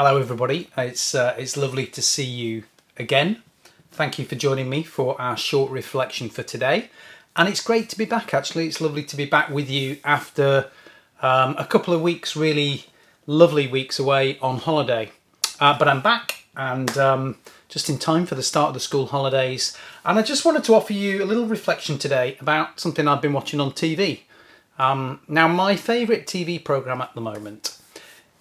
Hello everybody, it's lovely to see you again. Thank you for joining me for our short reflection for today. And it's great to be back actually, it's lovely to be back with you after a couple of weeks, really lovely weeks away on holiday. But I'm back and just in time for the start of the school holidays. And I just wanted to offer you a little reflection today about something I've been watching on TV. Now my favourite TV programme at the moment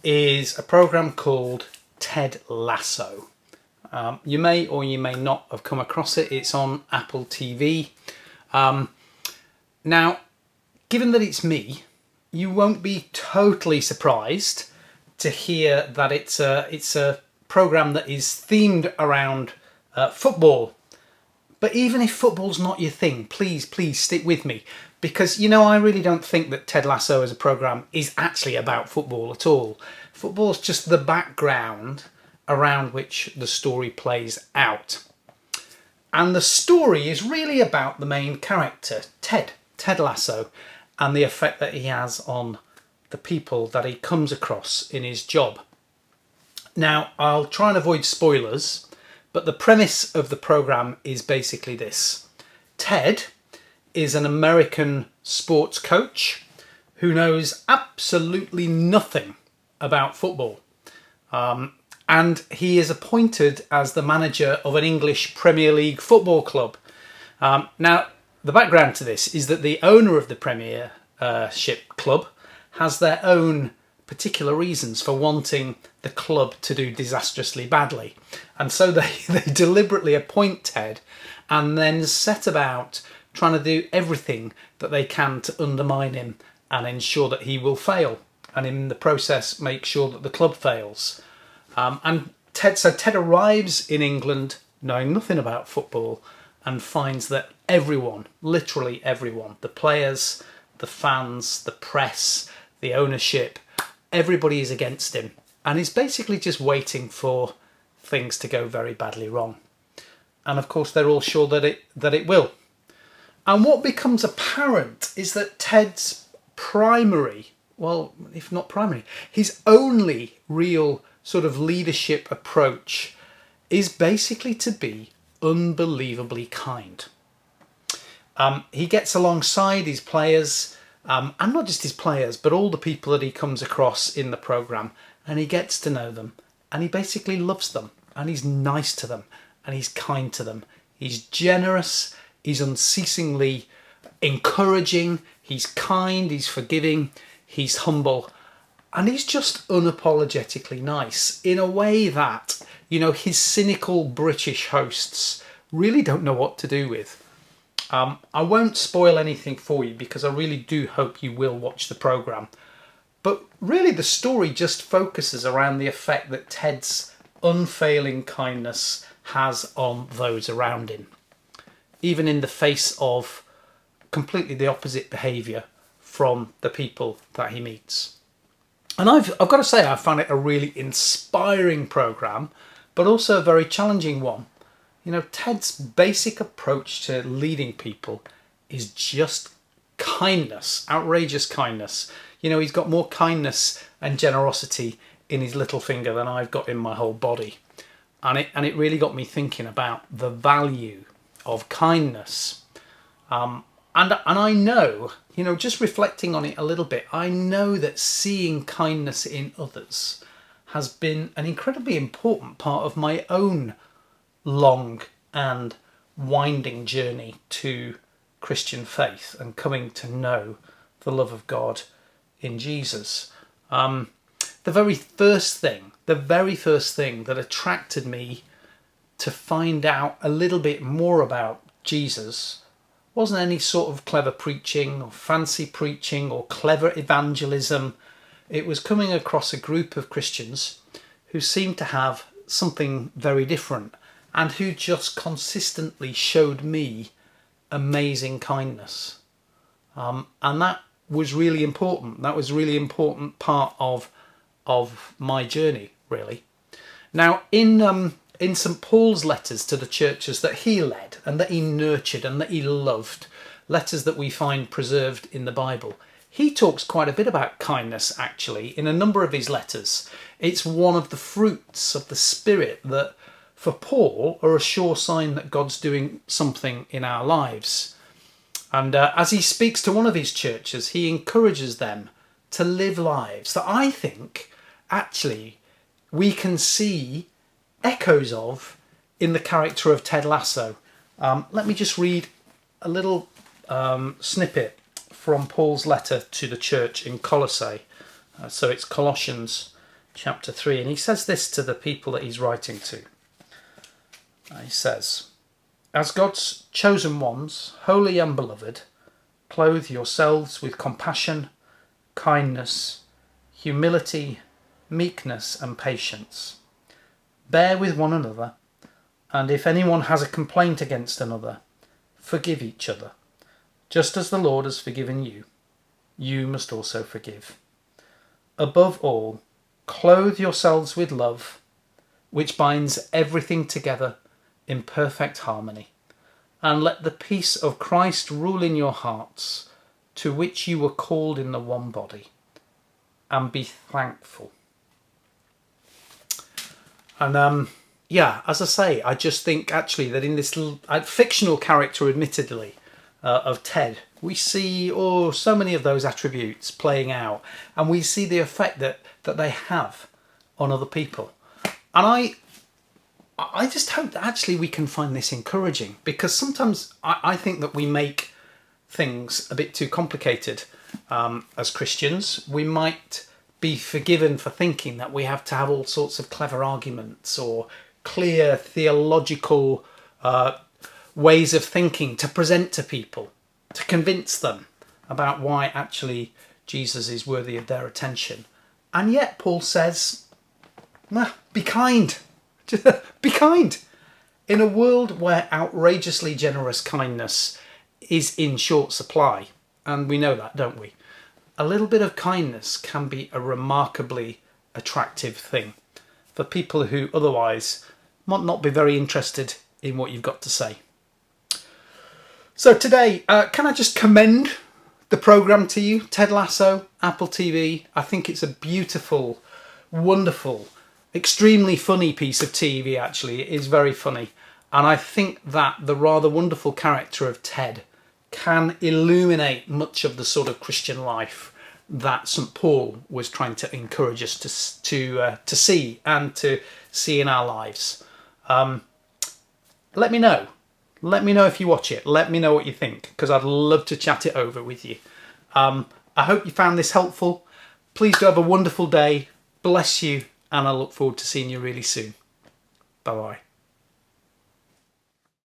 is a programme called Ted Lasso. You may or you may not have come across it. It's on Apple TV. Now, given that it's me, you won't be totally surprised to hear that it's a programme that is themed around football. But even if football's not your thing, please stick with me. Because, I really don't think that Ted Lasso as a programme is actually about football at all. Football's just the background around which the story plays out. And the story is really about the main character, Ted Lasso, and the effect that he has on the people that he comes across in his job. Now, I'll try and avoid spoilers, but the premise of the programme is basically this. Ted is an American sports coach who knows absolutely nothing about football. And he is appointed as the manager of an English Premier League football club. Now, the background to this is that the owner of the Premiership club has their own particular reasons for wanting the club to do disastrously badly. And so they deliberately appoint Ted and then set about trying to do everything that they can to undermine him and ensure that he will fail, and in the process make sure that the club fails. And Ted arrives in England knowing nothing about football and finds that everyone, literally everyone, the players, the fans, the press, the ownership, everybody is against him and is basically just waiting for things to go very badly wrong. And of course they're all sure that it will. And what becomes apparent is that Ted's primary, well, if not primary, his only real sort of leadership approach is basically to be unbelievably kind. He gets alongside his players, and not just his players, but all the people that he comes across in the programme, and he gets to know them, and he basically loves them, and he's nice to them, and he's kind to them. He's generous, he's unceasingly encouraging, he's kind, he's forgiving, he's humble, and he's just unapologetically nice in a way that, his cynical British hosts really don't know what to do with. I won't spoil anything for you because I really do hope you will watch the programme. But really the story just focuses around the effect that Ted's unfailing kindness has on those around him, even in the face of completely the opposite behaviour from the people that he meets. And I've got to say, I found it a really inspiring programme, but also a very challenging one. Ted's basic approach to leading people is just kindness, outrageous kindness. He's got more kindness and generosity in his little finger than I've got in my whole body. And it really got me thinking about the value of kindness. And I know, just reflecting on it a little bit, I know that seeing kindness in others has been an incredibly important part of my own long and winding journey to Christian faith and coming to know the love of God in Jesus. The very first thing that attracted me to find out a little bit more about Jesus wasn't any sort of clever preaching or fancy preaching or clever evangelism. It was coming across a group of Christians who seemed to have something very different and who just consistently showed me amazing kindness. And that was really important. That was a really important part of my journey, really. Now, in St. Paul's letters to the churches that he led and that he nurtured and that he loved, letters that we find preserved in the Bible, he talks quite a bit about kindness actually in a number of his letters. It's one of the fruits of the Spirit that for Paul are a sure sign that God's doing something in our lives. And as he speaks to one of his churches, he encourages them to live lives that I think actually we can see echoes of in the character of Ted Lasso. Let me just read a little snippet from Paul's letter to the church in Colossae. So it's Colossians chapter 3, and he says this to the people that he's writing to. He says, "As God's chosen ones, holy and beloved, clothe yourselves with compassion, kindness, humility, meekness and patience. Bear with one another, and if anyone has a complaint against another, forgive each other. Just as the Lord has forgiven you, you must also forgive. Above all, clothe yourselves with love, which binds everything together in perfect harmony. And let the peace of Christ rule in your hearts, to which you were called in the one body, and be thankful." And as I say, I just think actually that in this fictional character, admittedly, of Ted, we see so many of those attributes playing out, and we see the effect that they have on other people. And I just hope that actually we can find this encouraging, because sometimes I think that we make things a bit too complicated as Christians. We might be forgiven for thinking that we have to have all sorts of clever arguments or clear theological ways of thinking to present to people, to convince them about why actually Jesus is worthy of their attention. And yet Paul says, be kind. Be kind. In a world where outrageously generous kindness is in short supply, and we know that, don't we? A little bit of kindness can be a remarkably attractive thing for people who otherwise might not be very interested in what you've got to say. So today, can I just commend the programme to you? Ted Lasso, Apple TV. I think it's a beautiful, wonderful, extremely funny piece of TV, actually. It is very funny. And I think that the rather wonderful character of Ted can illuminate much of the sort of Christian life that St. Paul was trying to encourage us to see and to see in our lives. Let me know. Let me know if you watch it. Let me know what you think, because I'd love to chat it over with you. I hope you found this helpful. Please do have a wonderful day. Bless you. And I look forward to seeing you really soon. Bye-bye.